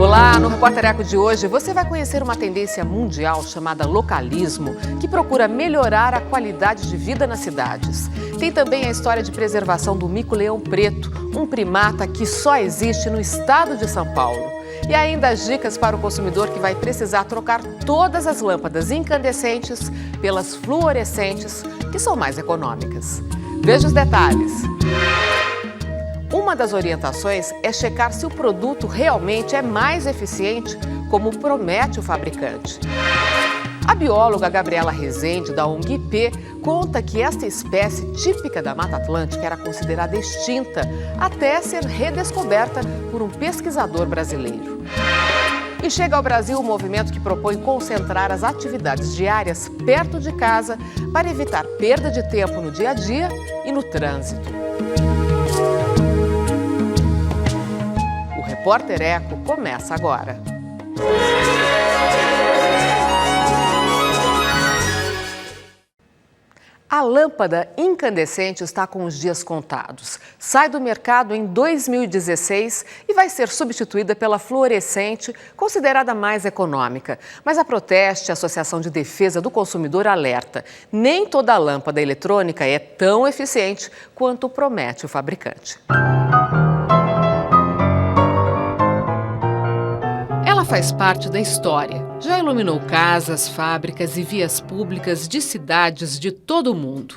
Olá, no Repórter Eco de hoje você vai conhecer uma tendência mundial chamada localismo, que procura melhorar a qualidade de vida nas cidades. Tem também a história de preservação do mico-leão preto, um primata que só existe no estado de São Paulo. E ainda as dicas para o consumidor que vai precisar trocar todas as lâmpadas incandescentes pelas fluorescentes, que são mais econômicas. Veja os detalhes. Uma das orientações é checar se o produto realmente é mais eficiente, como promete o fabricante. A bióloga Gabriela Rezende, da ONG IP, conta que esta espécie típica da Mata Atlântica era considerada extinta até ser redescoberta por um pesquisador brasileiro. E chega ao Brasil um movimento que propõe concentrar as atividades diárias perto de casa para evitar perda de tempo no dia a dia e no trânsito. O Repórter Eco começa agora. A lâmpada incandescente está com os dias contados. Sai do mercado em 2016 e vai ser substituída pela fluorescente, considerada mais econômica. Mas a Proteste, a Associação de Defesa do Consumidor, alerta: nem toda lâmpada eletrônica é tão eficiente quanto promete o fabricante. Ela faz parte da história. Já iluminou casas, fábricas e vias públicas de cidades de todo o mundo.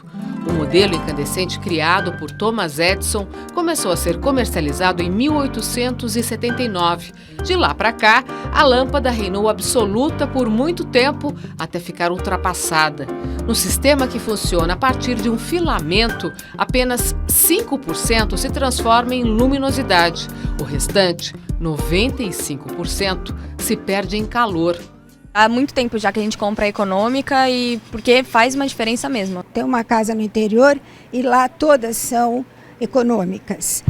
O modelo incandescente criado por Thomas Edison começou a ser comercializado em 1879. De lá para cá, a lâmpada reinou absoluta por muito tempo até ficar ultrapassada. No sistema que funciona a partir de um filamento, apenas 5% se transforma em luminosidade. O restante, 95%, se perde em calor. Há muito tempo já que a gente compra a econômica e porque faz uma diferença mesmo. Tem uma casa no interior e lá todas são econômicas.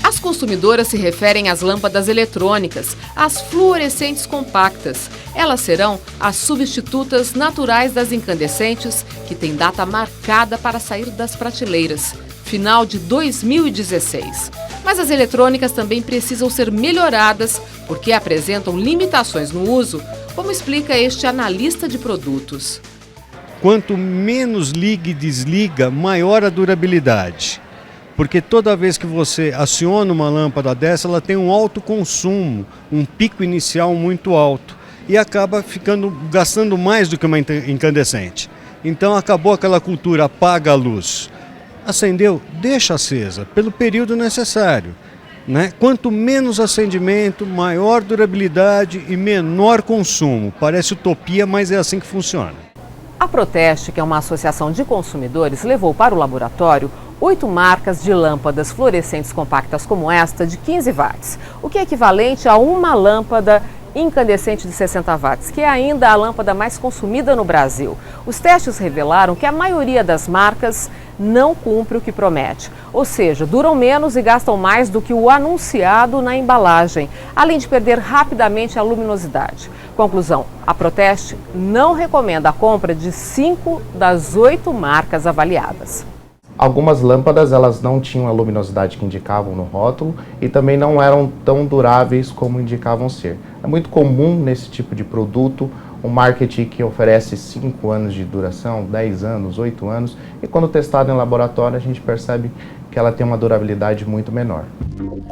As consumidoras se referem às lâmpadas eletrônicas, às fluorescentes compactas. Elas serão as substitutas naturais das incandescentes, que têm data marcada para sair das prateleiras, final de 2016. Mas as eletrônicas também precisam ser melhoradas porque apresentam limitações no uso, como explica este analista de produtos. Quanto menos liga e desliga, maior a durabilidade. Porque toda vez que você aciona uma lâmpada dessa, ela tem um alto consumo, um pico inicial muito alto e acaba gastando mais do que uma incandescente. Então acabou aquela cultura, apaga a luz. Acendeu, deixa acesa, pelo período necessário. Quanto menos acendimento, maior durabilidade e menor consumo. Parece utopia, mas é assim que funciona. A Proteste, que é uma associação de consumidores, levou para o laboratório 8 marcas de lâmpadas fluorescentes compactas como esta, de 15 watts, o que é equivalente a uma lâmpada incandescente de 60 watts, que é ainda a lâmpada mais consumida no Brasil. Os testes revelaram que a maioria das marcas não cumpre o que promete, ou seja, duram menos e gastam mais do que o anunciado na embalagem, além de perder rapidamente a luminosidade. Conclusão: a Proteste não recomenda a compra de 5 das 8 marcas avaliadas. Algumas lâmpadas elas não tinham a luminosidade que indicavam no rótulo e também não eram tão duráveis como indicavam ser. É muito comum nesse tipo de produto um marketing que oferece 5 anos de duração, 10 anos, 8 anos, e quando testado em laboratório a gente percebe que ela tem uma durabilidade muito menor.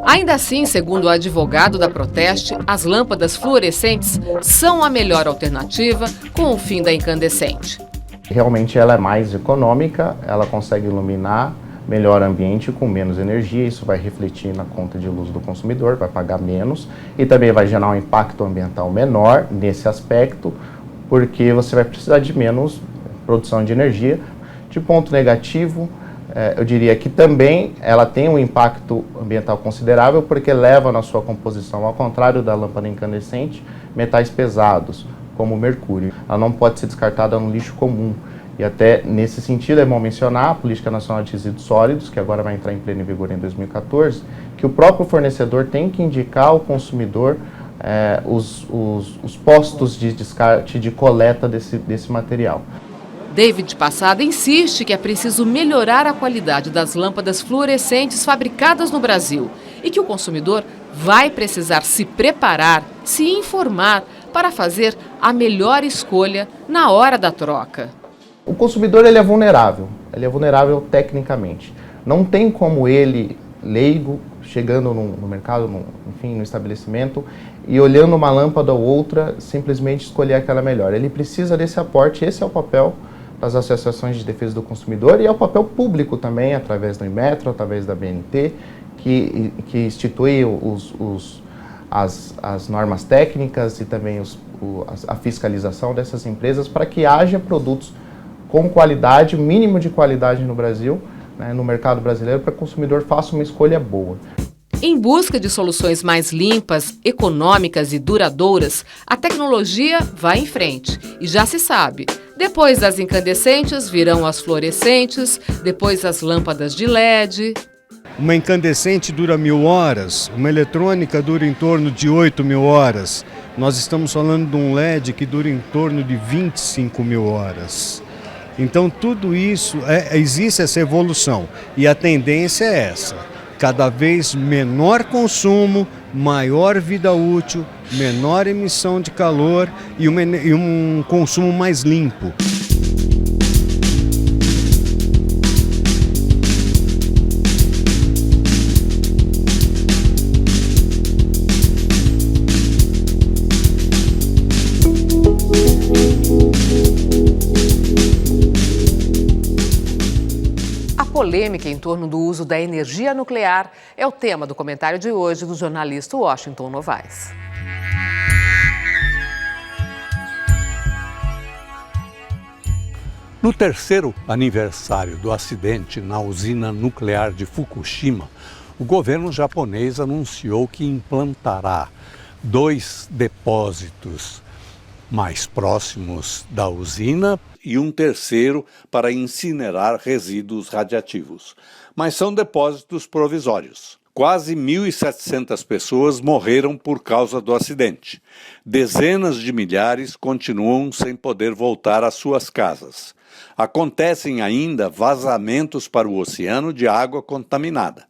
Ainda assim, segundo o advogado da Proteste, as lâmpadas fluorescentes são a melhor alternativa com o fim da incandescente. Realmente ela é mais econômica, ela consegue iluminar melhor o ambiente com menos energia, isso vai refletir na conta de luz do consumidor, vai pagar menos e também vai gerar um impacto ambiental menor nesse aspecto, porque você vai precisar de menos produção de energia. De ponto negativo, eu diria que também ela tem um impacto ambiental considerável porque leva na sua composição, ao contrário da lâmpada incandescente, metais pesados, como o mercúrio. Ela não pode ser descartada no lixo comum. E até nesse sentido é bom mencionar a Política Nacional de Resíduos Sólidos, que agora vai entrar em pleno vigor em 2014, que o próprio fornecedor tem que indicar ao consumidor os postos de descarte, de coleta desse material. David Passada insiste que é preciso melhorar a qualidade das lâmpadas fluorescentes fabricadas no Brasil e que o consumidor vai precisar se preparar, se informar para fazer a melhor escolha na hora da troca. O consumidor ele é vulnerável tecnicamente. Não tem como ele, leigo, chegando no mercado, no estabelecimento, e olhando uma lâmpada ou outra, simplesmente escolher aquela melhor. Ele precisa desse aporte, esse é o papel das associações de defesa do consumidor e é o papel público também, através do Inmetro, através da BNT, que institui as normas técnicas e também a fiscalização dessas empresas para que haja produtos com qualidade, mínimo de qualidade no Brasil, no mercado brasileiro, para que o consumidor faça uma escolha boa. Em busca de soluções mais limpas, econômicas e duradouras, a tecnologia vai em frente. E já se sabe, depois das incandescentes virão as fluorescentes, depois as lâmpadas de LED. Uma incandescente dura 1000 horas, uma eletrônica dura em torno de 8.000 horas. Nós estamos falando de um LED que dura em torno de 25.000 horas. Então tudo isso, existe essa evolução e a tendência é essa. Cada vez menor consumo, maior vida útil, menor emissão de calor e um consumo mais limpo. A polêmica em torno do uso da energia nuclear é o tema do comentário de hoje do jornalista Washington Novaes. No terceiro aniversário do acidente na usina nuclear de Fukushima, o governo japonês anunciou que implantará 2 depósitos mais próximos da usina e um terceiro para incinerar resíduos radiativos. Mas são depósitos provisórios. Quase 1.700 pessoas morreram por causa do acidente. Dezenas de milhares continuam sem poder voltar às suas casas. Acontecem ainda vazamentos para o oceano de água contaminada.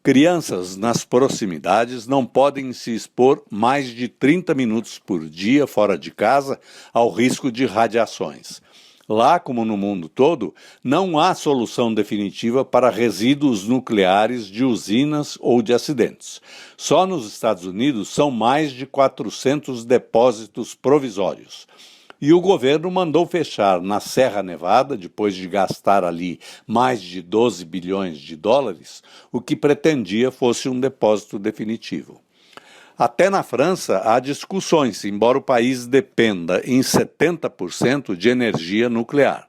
Crianças nas proximidades não podem se expor mais de 30 minutos por dia fora de casa ao risco de radiações. Lá, como no mundo todo, não há solução definitiva para resíduos nucleares de usinas ou de acidentes. Só nos Estados Unidos são mais de 400 depósitos provisórios. E o governo mandou fechar na Serra Nevada, depois de gastar ali mais de 12 bilhões de dólares, o que pretendia fosse um depósito definitivo. Até na França há discussões, embora o país dependa em 70% de energia nuclear.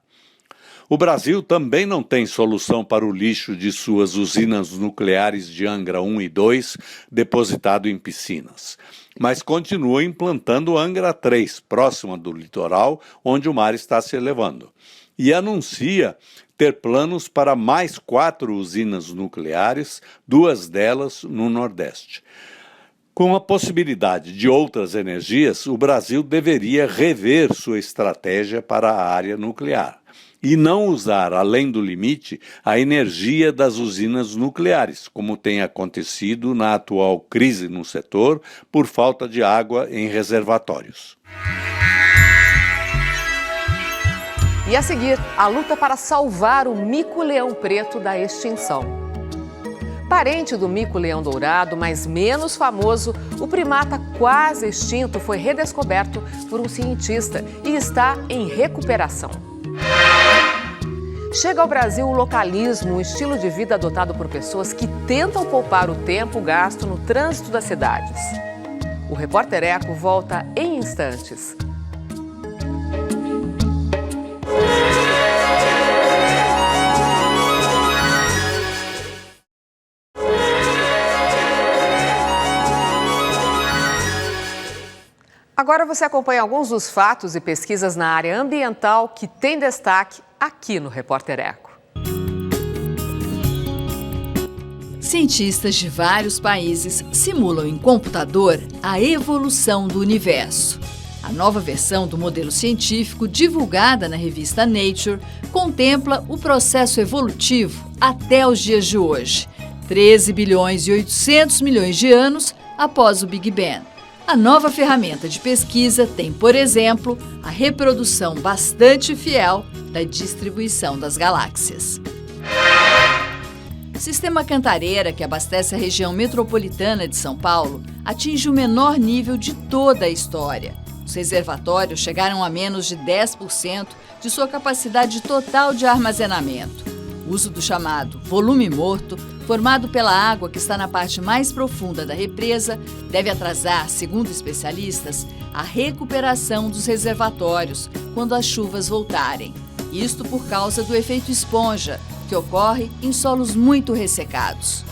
O Brasil também não tem solução para o lixo de suas usinas nucleares de Angra 1 e 2, depositado em piscinas. Mas continua implantando Angra 3, próxima do litoral, onde o mar está se elevando. E anuncia ter planos para mais 4 usinas nucleares, 2 delas no Nordeste. Com a possibilidade de outras energias, o Brasil deveria rever sua estratégia para a área nuclear e não usar, além do limite, a energia das usinas nucleares, como tem acontecido na atual crise no setor por falta de água em reservatórios. E a seguir, a luta para salvar o mico-leão preto da extinção. Parente do mico-leão dourado, mas menos famoso, o primata quase extinto foi redescoberto por um cientista e está em recuperação. Chega ao Brasil o localismo, um estilo de vida adotado por pessoas que tentam poupar o tempo gasto no trânsito das cidades. O Repórter Eco volta em instantes. Agora você acompanha alguns dos fatos e pesquisas na área ambiental que tem destaque aqui no Repórter Eco. Cientistas de vários países simulam em computador a evolução do universo. A nova versão do modelo científico, divulgada na revista Nature, contempla o processo evolutivo até os dias de hoje. 13 bilhões e 800 milhões de anos após o Big Bang. A nova ferramenta de pesquisa tem, por exemplo, a reprodução bastante fiel da distribuição das galáxias. O sistema Cantareira, que abastece a região metropolitana de São Paulo, atinge o menor nível de toda a história. Os reservatórios chegaram a menos de 10% de sua capacidade total de armazenamento. O uso do chamado volume morto, formado pela água que está na parte mais profunda da represa, deve atrasar, segundo especialistas, a recuperação dos reservatórios quando as chuvas voltarem. Isto por causa do efeito esponja, que ocorre em solos muito ressecados.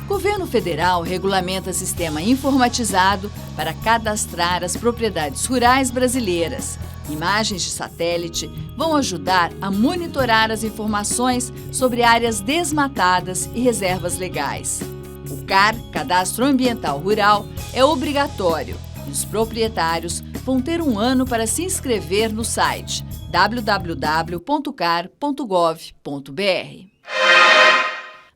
O governo federal regulamenta sistema informatizado para cadastrar as propriedades rurais brasileiras. Imagens de satélite vão ajudar a monitorar as informações sobre áreas desmatadas e reservas legais. O CAR, Cadastro Ambiental Rural, é obrigatório e os proprietários vão ter um ano para se inscrever no site www.car.gov.br.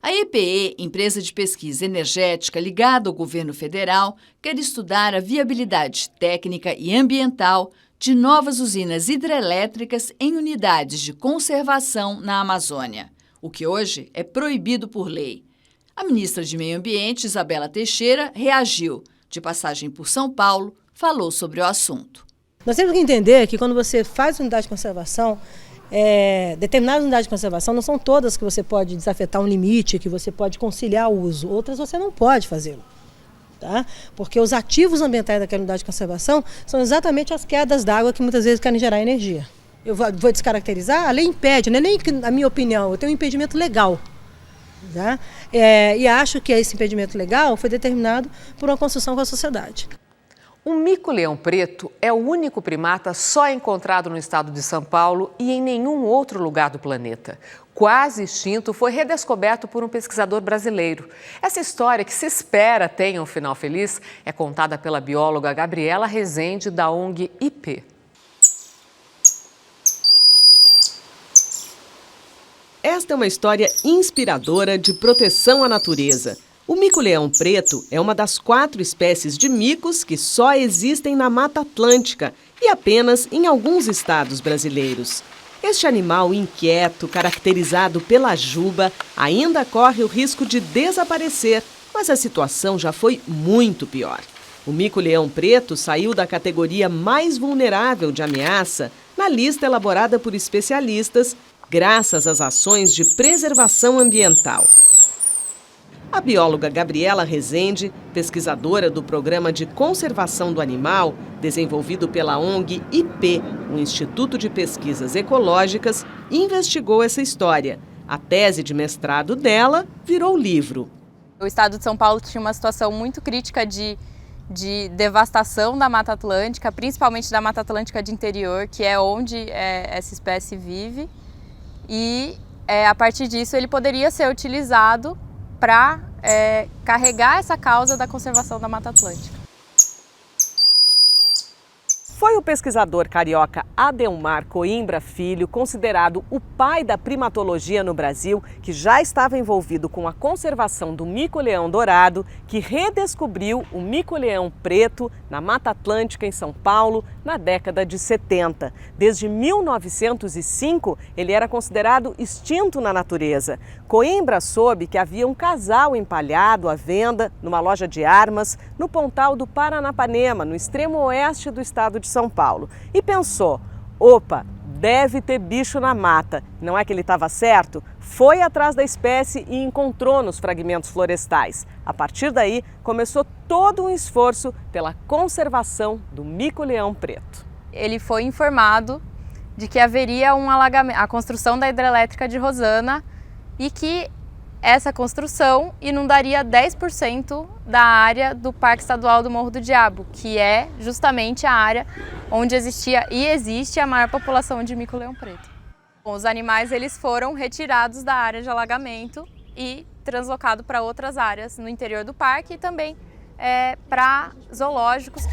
A EPE, empresa de pesquisa energética ligada ao governo federal, quer estudar a viabilidade técnica e ambiental de novas usinas hidrelétricas em unidades de conservação na Amazônia, o que hoje é proibido por lei. A ministra de Meio Ambiente, Isabela Teixeira, reagiu. De passagem por São Paulo, falou sobre o assunto. Nós temos que entender que quando você faz unidade de conservação, determinadas unidades de conservação não são todas que você pode desafetar um limite, que você pode conciliar o uso. Outras você não pode fazê-lo. Tá? Porque os ativos ambientais daquela unidade de conservação são exatamente as quedas d'água que muitas vezes querem gerar energia. Eu vou descaracterizar? A lei impede, não é nem a minha opinião, eu tenho um impedimento legal. Tá? E acho que esse impedimento legal foi determinado por uma construção com a sociedade. O mico-leão preto é o único primata só encontrado no estado de São Paulo e em nenhum outro lugar do planeta. Quase extinto, foi redescoberto por um pesquisador brasileiro. Essa história, que se espera tenha um final feliz, é contada pela bióloga Gabriela Rezende, da ONG IP. Esta é uma história inspiradora de proteção à natureza. O mico-leão preto é uma das 4 espécies de micos que só existem na Mata Atlântica e apenas em alguns estados brasileiros. Este animal inquieto, caracterizado pela juba, ainda corre o risco de desaparecer, mas a situação já foi muito pior. O mico-leão preto saiu da categoria mais vulnerável de ameaça na lista elaborada por especialistas, graças às ações de preservação ambiental. A bióloga Gabriela Rezende, pesquisadora do Programa de Conservação do Animal, desenvolvido pela ONG IP, o Instituto de Pesquisas Ecológicas, investigou essa história. A tese de mestrado dela virou livro. O estado de São Paulo tinha uma situação muito crítica de devastação da Mata Atlântica, principalmente da Mata Atlântica de interior, que é onde essa espécie vive. E a partir disso ele poderia ser utilizado para carregar essa causa da conservação da Mata Atlântica. Foi o pesquisador carioca Adelmar Coimbra Filho, considerado o pai da primatologia no Brasil, que já estava envolvido com a conservação do mico-leão dourado, que redescobriu o mico-leão preto na Mata Atlântica, em São Paulo, na década de 70. Desde 1905, ele era considerado extinto na natureza. Coimbra soube que havia um casal empalhado à venda numa loja de armas no Pontal do Paranapanema, no extremo oeste do estado de São Paulo, e pensou: opa, deve ter bicho na mata. Não é que ele estava certo? Foi atrás da espécie e encontrou nos fragmentos florestais. A partir daí, começou todo um esforço pela conservação do mico-leão preto. Ele foi informado de que haveria um alagamento, a construção da hidrelétrica de Rosana, e que essa construção inundaria 10% da área do Parque Estadual do Morro do Diabo, que é justamente a área onde existia e existe a maior população de mico-leão preto. Bom, os animais eles foram retirados da área de alagamento e translocados para outras áreas no interior do parque e também para zoológicos.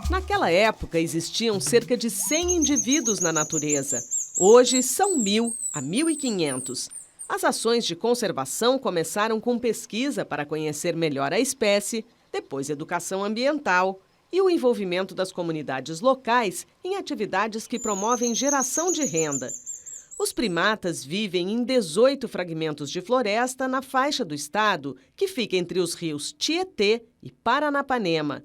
Naquela época existiam cerca de 100 indivíduos na natureza. Hoje são 1.000 a 1.500. As ações de conservação começaram com pesquisa para conhecer melhor a espécie, depois educação ambiental e o envolvimento das comunidades locais em atividades que promovem geração de renda. Os primatas vivem em 18 fragmentos de floresta na faixa do estado, que fica entre os rios Tietê e Paranapanema.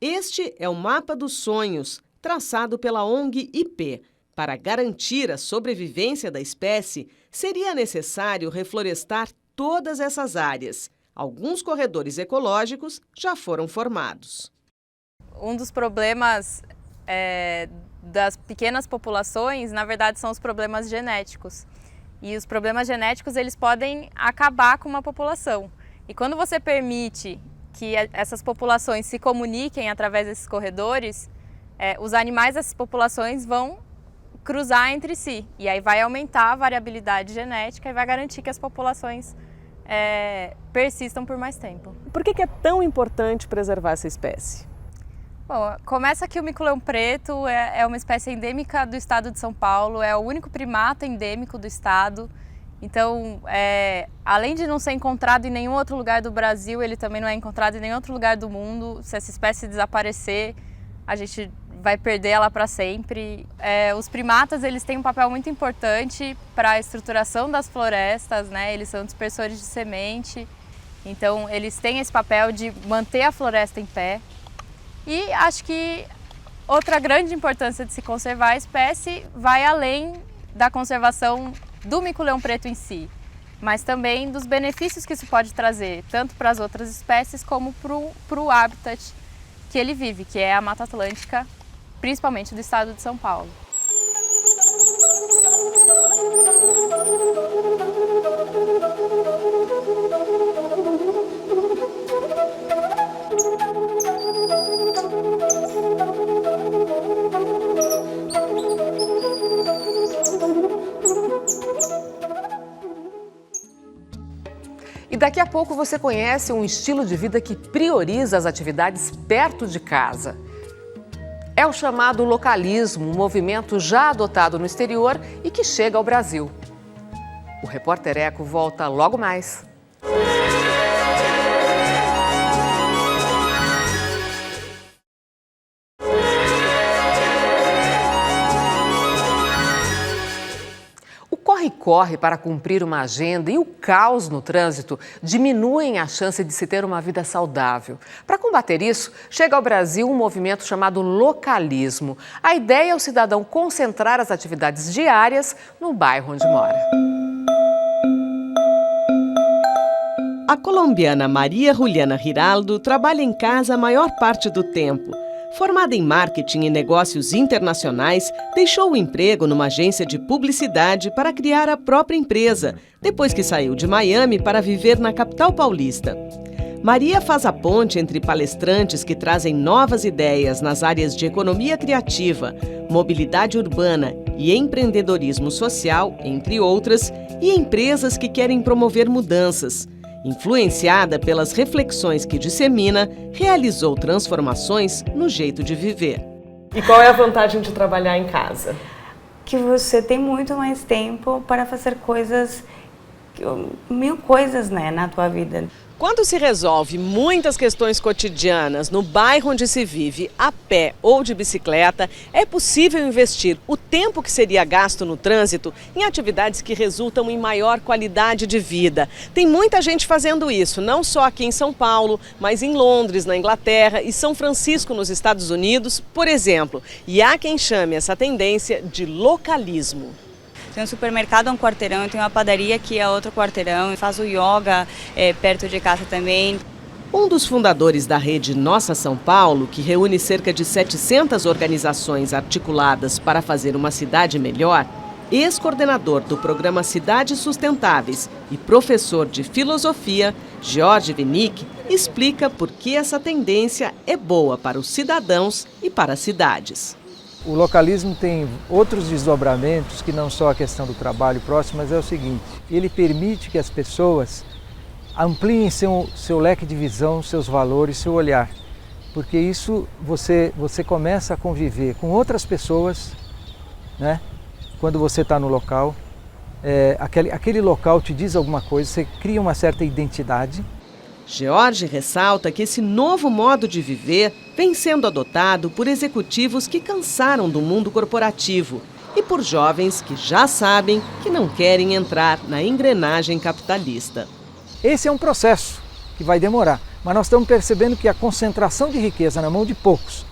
Este é o Mapa dos Sonhos, traçado pela ONG IP. Para garantir a sobrevivência da espécie, seria necessário reflorestar todas essas áreas. Alguns corredores ecológicos já foram formados. Um dos problemas das pequenas populações, na verdade, são os problemas genéticos. E os problemas genéticos, eles podem acabar com uma população. E quando você permite que essas populações se comuniquem através desses corredores, os animais dessas populações vão cruzar entre si. E aí vai aumentar a variabilidade genética e vai garantir que as populações persistam por mais tempo. Por que é tão importante preservar essa espécie? Bom, começa que o mico-leão preto é uma espécie endêmica do estado de São Paulo, é o único primata endêmico do estado. Então, além de não ser encontrado em nenhum outro lugar do Brasil, ele também não é encontrado em nenhum outro lugar do mundo. Se essa espécie desaparecer, a gente vai perder ela para sempre. Os primatas, eles têm um papel muito importante para a estruturação das florestas, né? Eles são dispersores de semente, então eles têm esse papel de manter a floresta em pé. E acho que outra grande importância de se conservar a espécie vai além da conservação do mico-leão preto em si, mas também dos benefícios que isso pode trazer, tanto para as outras espécies como para o habitat que ele vive, que é a Mata Atlântica, principalmente do estado de São Paulo. E daqui a pouco você conhece um estilo de vida que prioriza as atividades perto de casa. É o chamado localismo, um movimento já adotado no exterior e que chega ao Brasil. O Repórter Eco volta logo mais. Corre para cumprir uma agenda e o caos no trânsito diminuem a chance de se ter uma vida saudável. Para combater isso, chega ao Brasil um movimento chamado localismo. A ideia é o cidadão concentrar as atividades diárias no bairro onde mora. A colombiana Maria Juliana Giraldo trabalha em casa a maior parte do tempo. Formada em marketing e negócios internacionais, deixou o emprego numa agência de publicidade para criar a própria empresa, depois que saiu de Miami para viver na capital paulista. Maria faz a ponte entre palestrantes que trazem novas ideias nas áreas de economia criativa, mobilidade urbana e empreendedorismo social, entre outras, e empresas que querem promover mudanças. Influenciada pelas reflexões que dissemina, realizou transformações no jeito de viver. E qual é a vantagem de trabalhar em casa? Que você tem muito mais tempo para fazer coisas, mil coisas, né, na tua vida. Quando se resolve muitas questões cotidianas no bairro onde se vive, a pé ou de bicicleta, é possível investir o tempo que seria gasto no trânsito em atividades que resultam em maior qualidade de vida. Tem muita gente fazendo isso, não só aqui em São Paulo, mas em Londres, na Inglaterra e São Francisco, nos Estados Unidos, por exemplo. E há quem chame essa tendência de localismo. Tem um supermercado a um quarteirão, tem uma padaria que é outro quarteirão, faz o yoga perto de casa também. Um dos fundadores da rede Nossa São Paulo, que reúne cerca de 700 organizações articuladas para fazer uma cidade melhor, ex-coordenador do programa Cidades Sustentáveis e professor de filosofia, Jorge Vinick, explica por que essa tendência é boa para os cidadãos e para as cidades. O localismo tem outros desdobramentos que não só a questão do trabalho próximo, mas é o seguinte, ele permite que as pessoas ampliem seu leque de visão, seus valores, seu olhar. Porque isso você começa a conviver com outras pessoas, né? Quando você está no local, aquele local te diz alguma coisa, você cria uma certa identidade. George ressalta que esse novo modo de viver vem sendo adotado por executivos que cansaram do mundo corporativo e por jovens que já sabem que não querem entrar na engrenagem capitalista. Esse é um processo que vai demorar, mas nós estamos percebendo que a concentração de riqueza na mão de poucos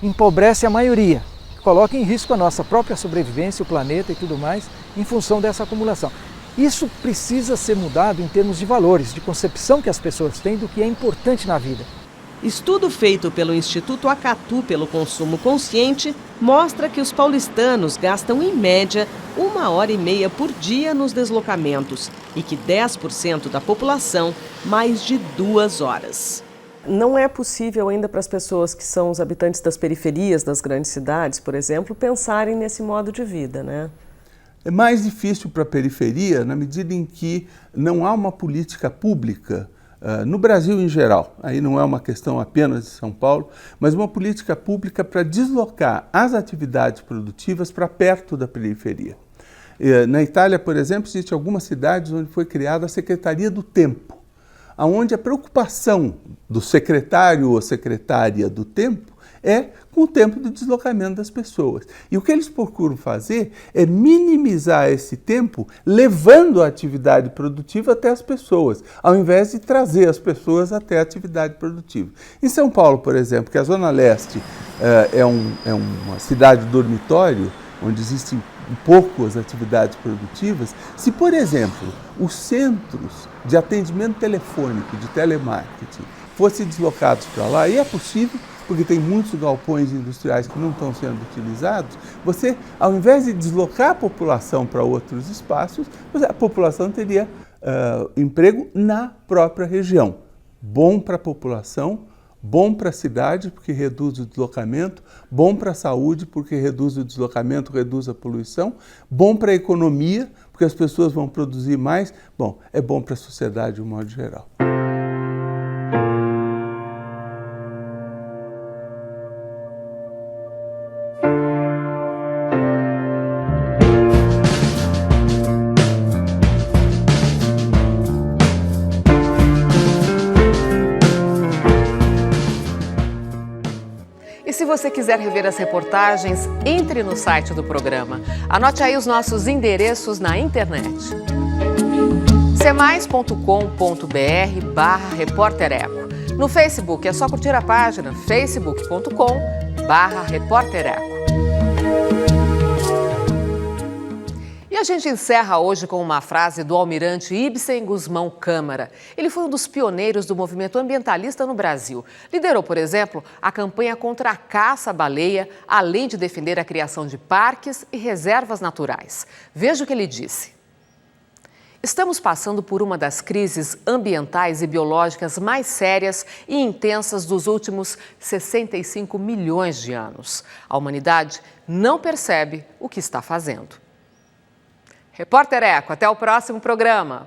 empobrece a maioria, coloca em risco a nossa própria sobrevivência, o planeta e tudo mais, em função dessa acumulação. Isso precisa ser mudado em termos de valores, de concepção que as pessoas têm do que é importante na vida. Estudo feito pelo Instituto Acatu pelo Consumo Consciente mostra que os paulistanos gastam, em média, 1h30 por dia nos deslocamentos e que 10% da população, mais de 2 horas. Não é possível ainda para as pessoas que são os habitantes das periferias das grandes cidades, por exemplo, pensarem nesse modo de vida, né? É mais difícil para a periferia na medida em que não há uma política pública, no Brasil em geral, aí não é uma questão apenas de São Paulo, mas uma política pública para deslocar as atividades produtivas para perto da periferia. Na Itália, por exemplo, existem algumas cidades onde foi criada a Secretaria do Tempo, onde a preocupação do secretário ou secretária do tempo é com o tempo de deslocamento das pessoas. E o que eles procuram fazer é minimizar esse tempo, levando a atividade produtiva até as pessoas, ao invés de trazer as pessoas até a atividade produtiva. Em São Paulo, por exemplo, que a Zona Leste é uma cidade dormitório, onde existem poucas atividades produtivas, se, por exemplo, os centros de atendimento telefônico, de telemarketing, fossem deslocados para lá, e é possível, porque tem muitos galpões industriais que não estão sendo utilizados, você, ao invés de deslocar a população para outros espaços, a população teria emprego na própria região. Bom para a população, bom para a cidade, porque reduz o deslocamento, bom para a saúde, porque reduz o deslocamento, reduz a poluição, bom para a economia, porque as pessoas vão produzir mais, bom, é bom para a sociedade de um modo geral. E se você quiser rever as reportagens, entre no site do programa. Anote aí os nossos endereços na internet. cmais.com.br/repórtereco. No Facebook é só curtir a página facebook.com/repórtereco. E a gente encerra hoje com uma frase do almirante Ibsen Gusmão Câmara. Ele foi um dos pioneiros do movimento ambientalista no Brasil. Liderou, por exemplo, a campanha contra a caça à baleia, além de defender a criação de parques e reservas naturais. Veja o que ele disse. Estamos passando por uma das crises ambientais e biológicas mais sérias e intensas dos últimos 65 milhões de anos. A humanidade não percebe o que está fazendo. Repórter Eco, até o próximo programa.